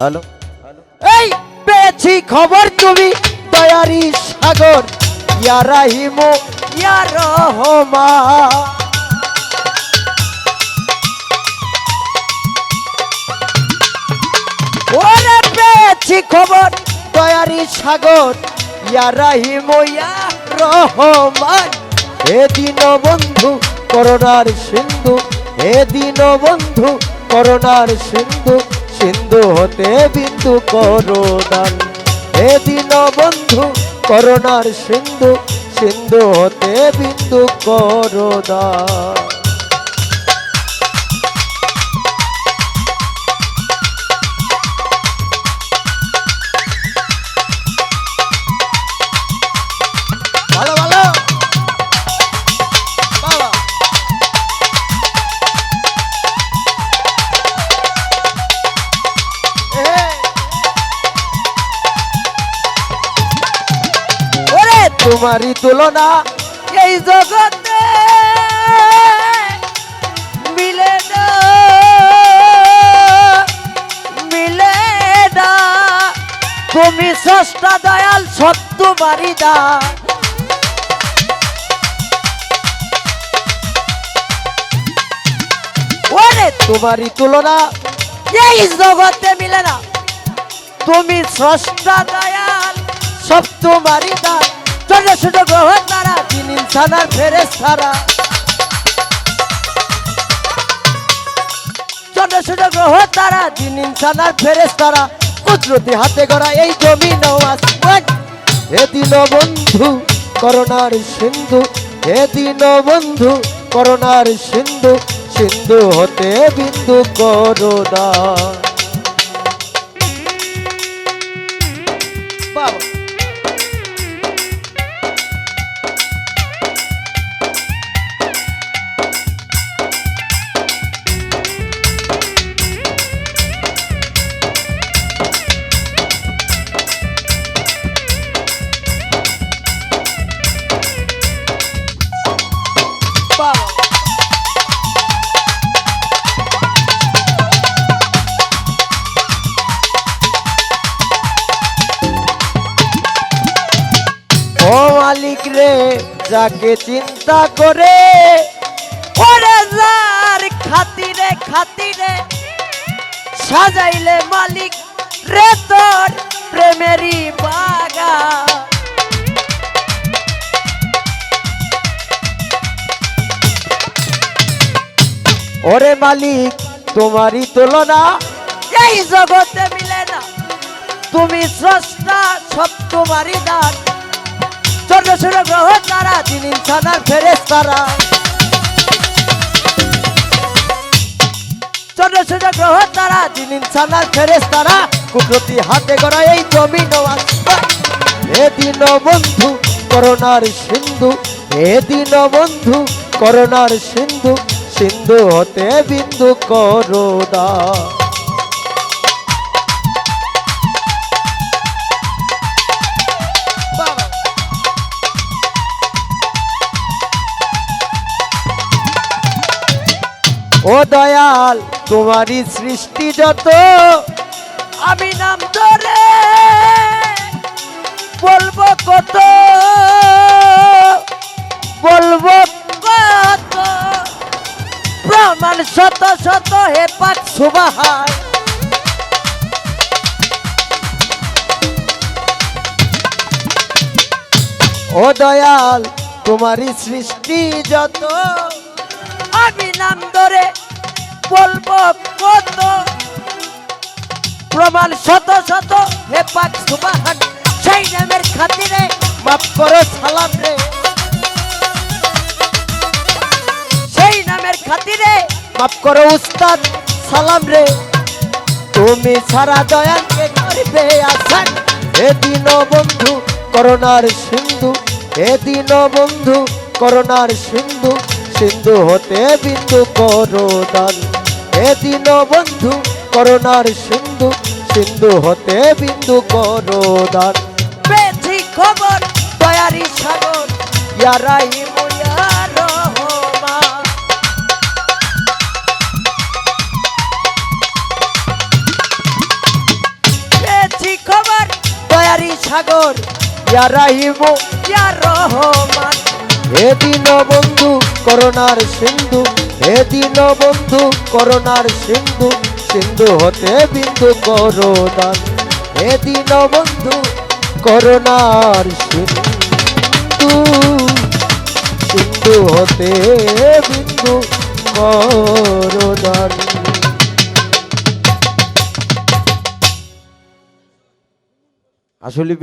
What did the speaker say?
Hello, এই পেয়েছি খবর তুমি দয়ারি সাগর, ইয়া রাহিম ইয়া রহমান। ওরে পেয়েছি খবর দয়ারি সাগর, ইয়া রাহিম ইয়া রহমান। এ দিন বন্ধু করুণার সিন্ধু, এ দিন বন্ধু করুণার সিন্ধু, সিন্ধু হতে বিন্দু করুণার। এ দিন বন্ধু করুণার সিন্ধু, সিন্ধু হতে বিন্দু করুণার। ভালো ভালো বাবা। ওরে তোমারই তুলনা এই জগতে মিলে না, মিলে না। তুমি স্রষ্টা দয়াল সত্য বারিদা। ওরে তোমারই তুলনা এই জগতে মিলে না, তুমি স্রষ্টা দয়াল সব তোমারই দান। ছোট ছোট গ্রহ তারা দিন ইনসানার ফেরেশতারা, ছোট ছোট গ্রহ তারা দিন ইনসানার ফেরেশতারা। কুদরতি হাতে গড়া এই জমিন ও আসমান। হে দিন বন্ধু করুণার সিন্ধু, হে দিন বন্ধু করুণার সিন্ধু, সিন্ধু হতে বিন্দু করুণা। বাবা ও মালিক রে, যাকে চিন্তা করে ওরে যার খাতিরে খাতিরে সাজাইলে মালিক রে তোর প্রেমেরই বাগান। ওরে মালিক তোমারই তুলনা এই জগতে মিলে না, তুমি স্রষ্টা সব তোমারই দান। ছোট ছোট গ্রহ তারা দিন ইনসানার ফেরেশতারা, ছোট ছোট গ্রহ তারা দিন ইনসানার ফেরেশতারা। কুদরতি হাতে গড়া এই জমিন ও আসমান। হে দিন বন্ধু করুণার সিন্ধু, হে দিন বন্ধু করুণার সিন্ধু, সিন্ধু হতে বিন্দু করুণা। ও দয়াল তোমারই সৃষ্টি যত, আমি নাম ধরে বলবো কত, বলবো কত। প্রমাণ শত শত হে পাক সুবহান। ও দয়াল তোমারই সৃষ্টি যত, আমি নাম ধরে বলবো কত। প্রমাণ শত শত হে পাক সুবহান। সেই নামের খাতিরে মাফ করো সালাম রে, সেই নামের খাতিরে মাফ করো উস্তাদ সালাম রে। তুমি সারা দয়ালকে করবে আসান। হে দিন বন্ধু করুণার সিন্ধু, হে দিন বন্ধু করুণার সিন্ধু, সিন্ধু হতে বিন্দু করুণার। হে দিন বন্ধু করুণার সিন্ধু, সিন্ধু হতে বিন্দু করুণার। পেয়েছি খবর দয়ারি সাগর, ইয়া রাহিম ইয়া রহমান। সাগর ইয়া রাহিমু ইয়া রহমান। হে দীনবন্ধু করুণার সিন্ধু, হে দীনবন্ধু করুণার সিন্ধু, সিন্ধু হতে বিন্দু করুণার। হে দীনবন্ধু করুণার সিন্ধু, সিন্ধু হতে বিন্দু করুণার। আসলে